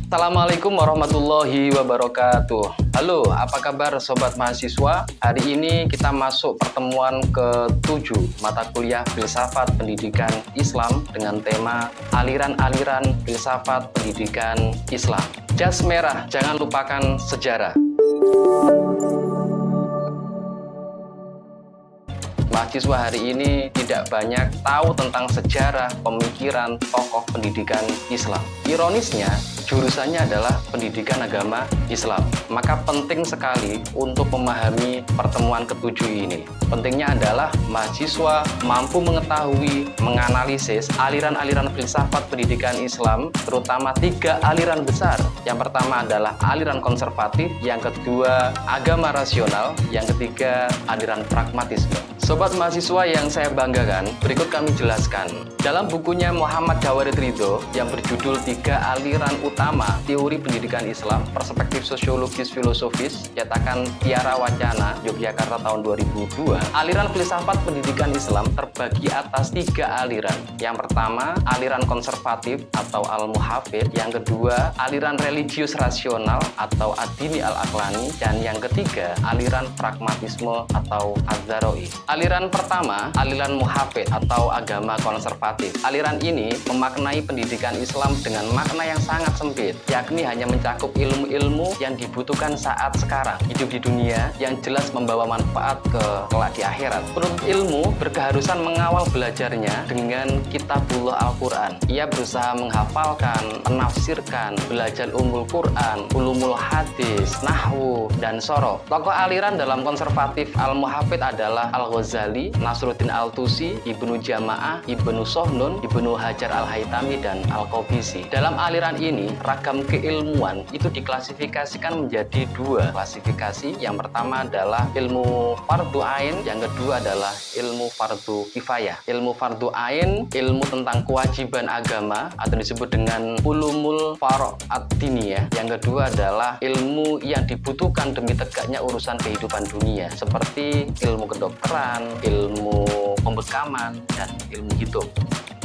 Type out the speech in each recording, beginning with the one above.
Assalamualaikum warahmatullahi wabarakatuh. Halo, apa kabar sobat mahasiswa? Hari ini kita masuk pertemuan ke-7 mata kuliah Filsafat Pendidikan Islam dengan tema aliran-aliran filsafat pendidikan Islam. Jas merah, jangan lupakan sejarah. Mahasiswa hari ini tidak banyak tahu tentang sejarah, pemikiran, tokoh pendidikan Islam. Ironisnya, jurusannya adalah pendidikan agama Islam. Maka penting sekali untuk memahami pertemuan ke-7 ini. Pentingnya adalah mahasiswa mampu mengetahui, menganalisis aliran-aliran filsafat pendidikan Islam, terutama 3 aliran besar. Yang pertama adalah aliran konservatif, yang kedua agama rasional, yang ketiga aliran pragmatisme. Sobat mahasiswa yang saya banggakan, berikut kami jelaskan. Dalam bukunya Muhammad Jawarid Ridho yang berjudul 3 aliran utama teori pendidikan Islam, perspektif sosiologis filosofis, cetakan Tiara Wacana, Yogyakarta tahun 2002, aliran filsafat pendidikan Islam terbagi atas 3 aliran. Yang pertama, aliran konservatif atau al-muhafid, yang kedua, aliran religius rasional atau ad-dini al-aqlani, dan yang ketiga, aliran pragmatisme atau az-zaroi. Aliran pertama, aliran muhafid atau agama konservatif. Aliran ini memaknai pendidikan Islam dengan makna yang sangat sempit, yakni hanya mencakup ilmu-ilmu yang dibutuhkan saat sekarang, hidup di dunia yang jelas membawa manfaat kelak di akhirat. Penuntut ilmu berkeharusan mengawal belajarnya dengan kitabullah Al-Quran. Ia berusaha menghafalkan, menafsirkan, belajar umul Quran, ulumul hadis, nahwu, dan sorof. Tokoh aliran dalam konservatif al-muhafid adalah Al-Ghazali, Nasruddin Al-Tusi, Ibnu Jama'ah, Ibnu Sohnun, Ibnu Hajar Al-Haytami, dan Al-Qabisi. Dalam aliran ini, ragam keilmuan itu diklasifikasikan menjadi 2 klasifikasi. Yang pertama adalah ilmu fardu ain, yang kedua adalah ilmu fardu kifayah. Ilmu fardu ain, ilmu tentang kewajiban agama atau disebut dengan ulumul faro'at diniyah. Yang kedua adalah ilmu yang dibutuhkan demi tegaknya urusan kehidupan dunia, seperti ilmu kedokteran, ilmu pembekaman, dan ilmu hitung.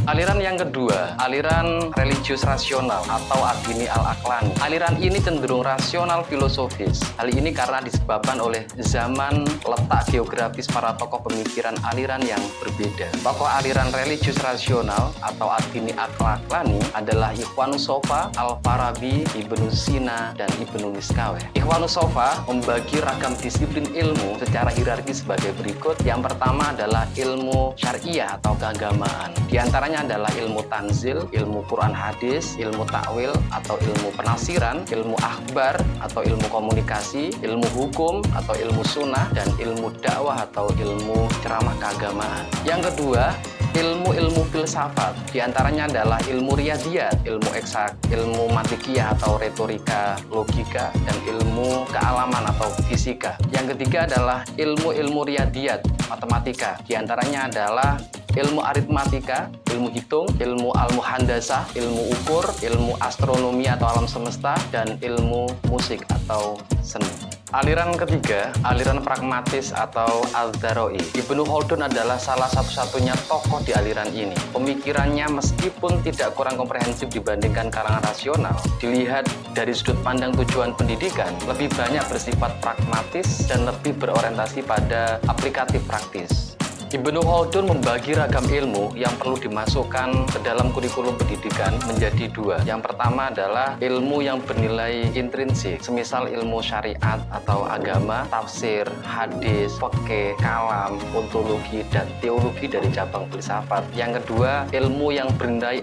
Aliran yang kedua, aliran religius rasional atau ad-dini al-aqlani. Aliran ini cenderung rasional filosofis. Hal ini karena disebabkan oleh zaman, letak geografis para tokoh pemikiran aliran yang berbeda. Tokoh aliran religius rasional atau ad-dini al-aqlani adalah Ikhwanus Sofa, Al-Farabi, Ibnu Sina, dan Ibnu Miskaweh. Ikhwanus Sofa membagi ragam disiplin ilmu secara hierarkis sebagai berikut. Yang pertama adalah ilmu syariah atau keagamaan. Di antaranya adalah ilmu tanzil, ilmu Quran hadis, ilmu takwil atau ilmu penafsiran, ilmu akhbar atau ilmu komunikasi, ilmu hukum atau ilmu sunnah, dan ilmu dakwah atau ilmu ceramah keagamaan. Yang kedua, ilmu-ilmu filsafat. Di antaranya adalah ilmu riyadiyat, ilmu eksak, ilmu mantikiyah atau retorika, logika, dan ilmu kealaman atau fisika. Yang ketiga adalah ilmu-ilmu riyadiyat, matematika. Di antaranya adalah ilmu aritmatika, ilmu hitung, ilmu al-muhandasah, ilmu ukur, ilmu astronomi atau alam semesta, dan ilmu musik atau seni. Aliran ketiga, aliran pragmatis atau az-zaroi. Ibnu Khaldun adalah salah satu-satunya tokoh di aliran ini. Pemikirannya meskipun tidak kurang komprehensif dibandingkan kalangan rasional, dilihat dari sudut pandang tujuan pendidikan, lebih banyak bersifat pragmatis dan lebih berorientasi pada aplikatif praktis. Ibnu Khaldun membagi ragam ilmu yang perlu dimasukkan ke dalam kurikulum pendidikan menjadi 2. Yang pertama adalah ilmu yang bernilai intrinsik, semisal ilmu syariat atau agama, tafsir, hadis, fikih, kalam, ontologi, dan teologi dari cabang filsafat. Yang kedua, ilmu yang bernilai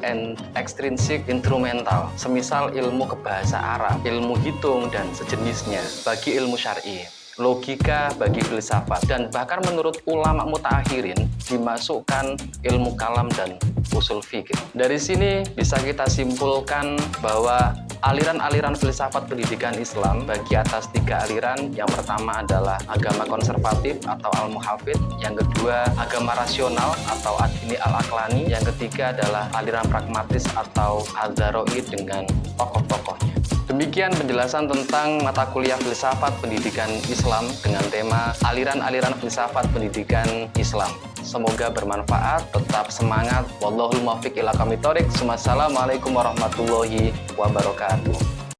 ekstrinsik, instrumental, semisal ilmu kebahasa Arab, ilmu hitung, dan sejenisnya bagi ilmu syar'i, logika bagi filsafat, dan bahkan menurut ulama mutaakhirin dimasukkan ilmu kalam dan usul fikih. Dari sini bisa kita simpulkan bahwa aliran-aliran filsafat pendidikan Islam bagi atas 3 aliran. Yang pertama adalah agama konservatif atau al-muhafid, yang kedua agama rasional atau ad-dini al-aqlani, yang ketiga adalah aliran pragmatis atau az-zaroi dengan tokoh-tokohnya. Demikian penjelasan tentang mata kuliah Filsafat Pendidikan Islam dengan tema aliran-aliran filsafat pendidikan Islam. Semoga bermanfaat, tetap semangat. Wallahul muwaffiq ila aqwamit thoriq. Wassalamualaikum warahmatullahi wabarakatuh.